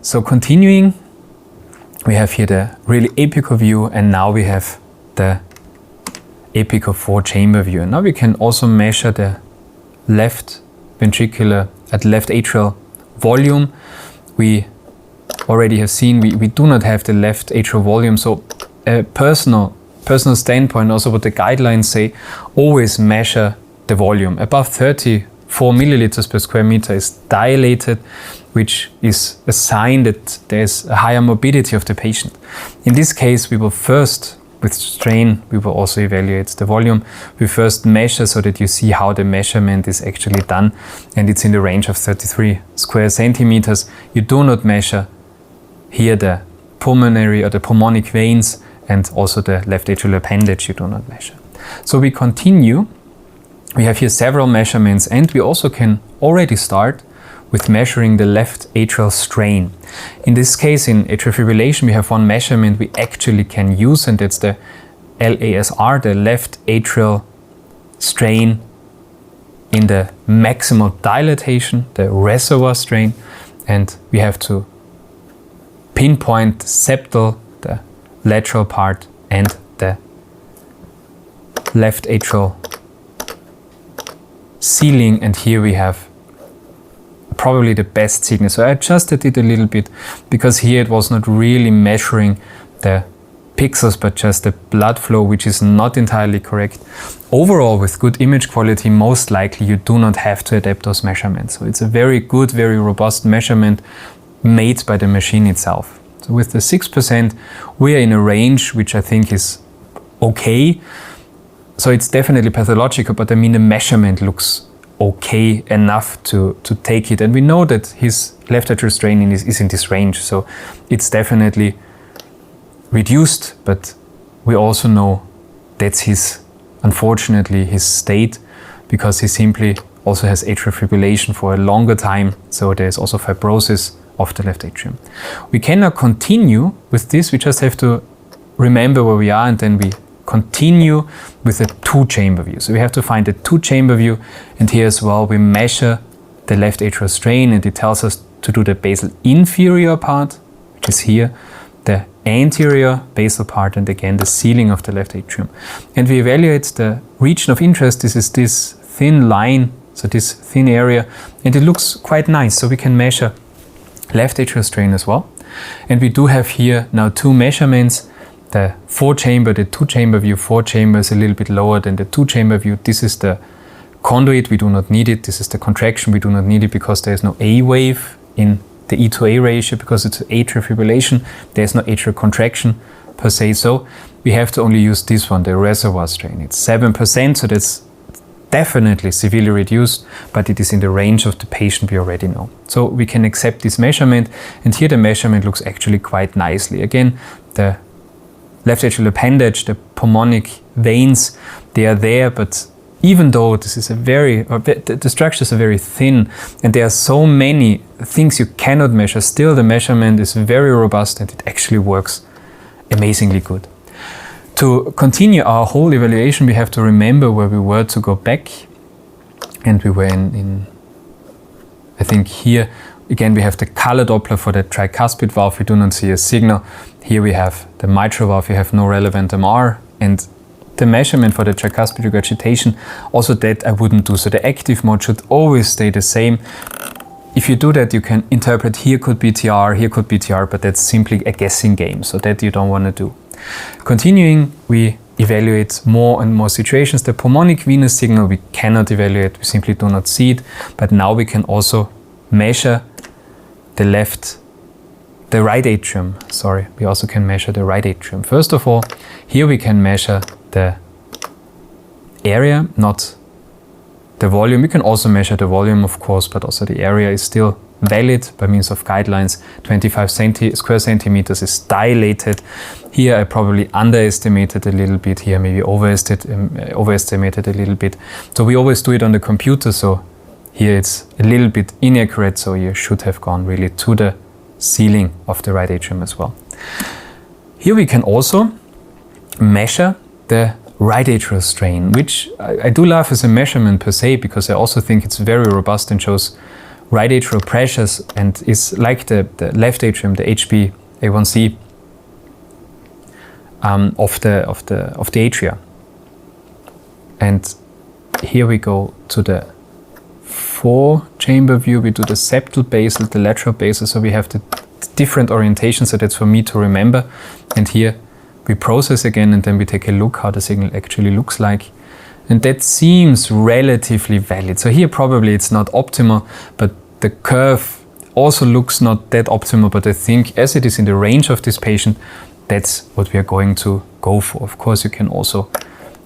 So continuing, we have here the really apical view, and now we have the apical 4-chamber view. And now we can also measure the left ventricular at left atrial volume. We already have seen we do not have the left atrial volume, so a personal standpoint, also what the guidelines say, always measure the volume. Above 34 milliliters per square meter is dilated, which is a sign that there's a higher morbidity of the patient. In this case, we will first, with strain, we will also evaluate the volume. We first measure so that you see how the measurement is actually done, and it's in the range of 33 square centimeters. You do not measure here the pulmonary or the pulmonic veins, and also the left atrial appendage you do not measure. So we continue. We have here several measurements, and we also can already start with measuring the left atrial strain. In this case, in atrial fibrillation, we have one measurement we actually can use, and that's the LASR, the left atrial strain in the maximal dilatation, the reservoir strain, and we have to pinpoint the septal, the lateral part, and the left atrial ceiling, and here we have probably the best signal. So I adjusted it a little bit because here it was not really measuring the pixels but just the blood flow, which is not entirely correct. Overall, with good image quality, most likely you do not have to adapt those measurements. So it's a very good, very robust measurement made by the machine itself. So with the 6%, we are in a range which I think is okay. So it's definitely pathological, but I mean the measurement looks okay enough to take it. And we know that his left atrial strain is in this range, so it's definitely reduced, but we also know that's unfortunately his state, because he simply also has atrial fibrillation for a longer time, so there's also fibrosis of the left atrium. We cannot continue with this, we just have to remember where we are, and then we continue with a 2-chamber view. So we have to find a 2-chamber view, and here as well we measure the left atrial strain, and it tells us to do the basal inferior part, which is here, the anterior basal part, and again the ceiling of the left atrium. And we evaluate the region of interest. This is this thin line, so this thin area, and it looks quite nice. So we can measure left atrial strain as well. And we do have here now 2 measurements. The 4-chamber, the 2-chamber view, 4-chamber is a little bit lower than the 2-chamber view. This is the conduit, we do not need it. This is the contraction, we do not need it because there is no A wave in the E to A ratio, because it's atrial fibrillation. There is no atrial contraction per se. So we have to only use this one, the reservoir strain. It's 7%, so that's definitely severely reduced, but it is in the range of the patient we already know. So we can accept this measurement, and here the measurement looks actually quite nicely. Again, the left atrial appendage, the pulmonic veins, they are there, but even though this is the structures are very thin and there are so many things you cannot measure, still the measurement is very robust and it actually works amazingly good. To continue our whole evaluation, we have to remember where we were to go back, and we were in I think here. Again, we have the color Doppler for the tricuspid valve. We do not see a signal. Here we have the mitral valve. We have no relevant MR. And the measurement for the tricuspid regurgitation, also that I wouldn't do. So the active mode should always stay the same. If you do that, you can interpret here could be TR, here could be TR, but that's simply a guessing game. So that you don't want to do. Continuing, we evaluate more and more situations. The pulmonic venous signal we cannot evaluate. We simply do not see it. But now we can also measure the right atrium. We also can measure the right atrium. First of all, here we can measure the area, not the volume. We can also measure the volume, of course, but also the area is still valid by means of guidelines. 25 square centimeters is dilated. Here I probably underestimated a little bit. Here maybe overestimated a little bit. So we always do it on the computer, so here it's a little bit inaccurate, so you should have gone really to the ceiling of the right atrium as well. Here we can also measure the right atrial strain, which I do love as a measurement per se, because I also think it's very robust and shows right atrial pressures and is like the left atrium, the HbA1c of the atria. And here we go to the 4-chamber view. We do the septal basal, the lateral basal, so we have the different orientations, so that's for me to remember. And here we process again, and then we take a look how the signal actually looks like. And that seems relatively valid. So here probably it's not optimal, but the curve also looks not that optimal, but I think as it is in the range of this patient, that's what we are going to go for. Of course, you can also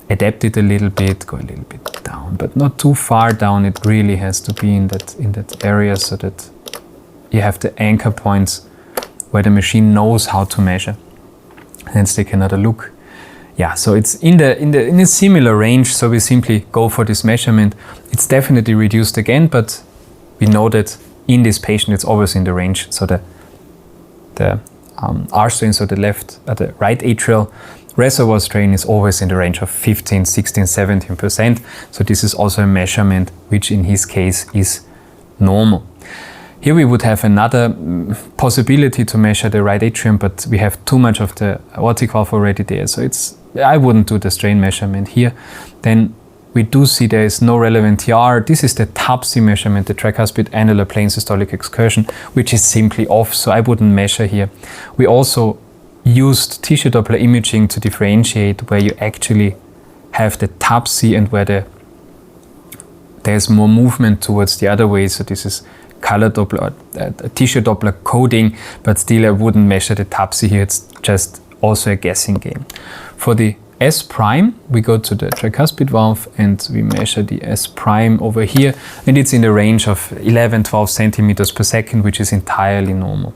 adapt it a little bit, go a little bit down, but not too far down. It really has to be in that area so that you have the anchor points where the machine knows how to measure. Let's take another look. Yeah, so it's in a similar range, so we simply go for this measurement. It's definitely reduced again, but we know that in this patient it's always in the range. So the R strain, so the right atrial reservoir strain is always in the range of 15, 16, 17%. So this is also a measurement which in his case is normal. Here we would have another possibility to measure the right atrium, but we have too much of the aortic valve already there. So I wouldn't do the strain measurement here. Then we do see there is no relevant TR. This is the TAPSI measurement, the tricuspid annular plane systolic excursion, which is simply off, so I wouldn't measure here. We also used tissue Doppler imaging to differentiate where you actually have the TAPSI and where there's more movement towards the other way. So this is color Doppler, tissue Doppler coding, but still I wouldn't measure the TAPSI here. It's just also a guessing game. For the S prime, we go to the tricuspid valve and we measure the S prime over here, and it's in the range of 11-12 centimeters per second, which is entirely normal.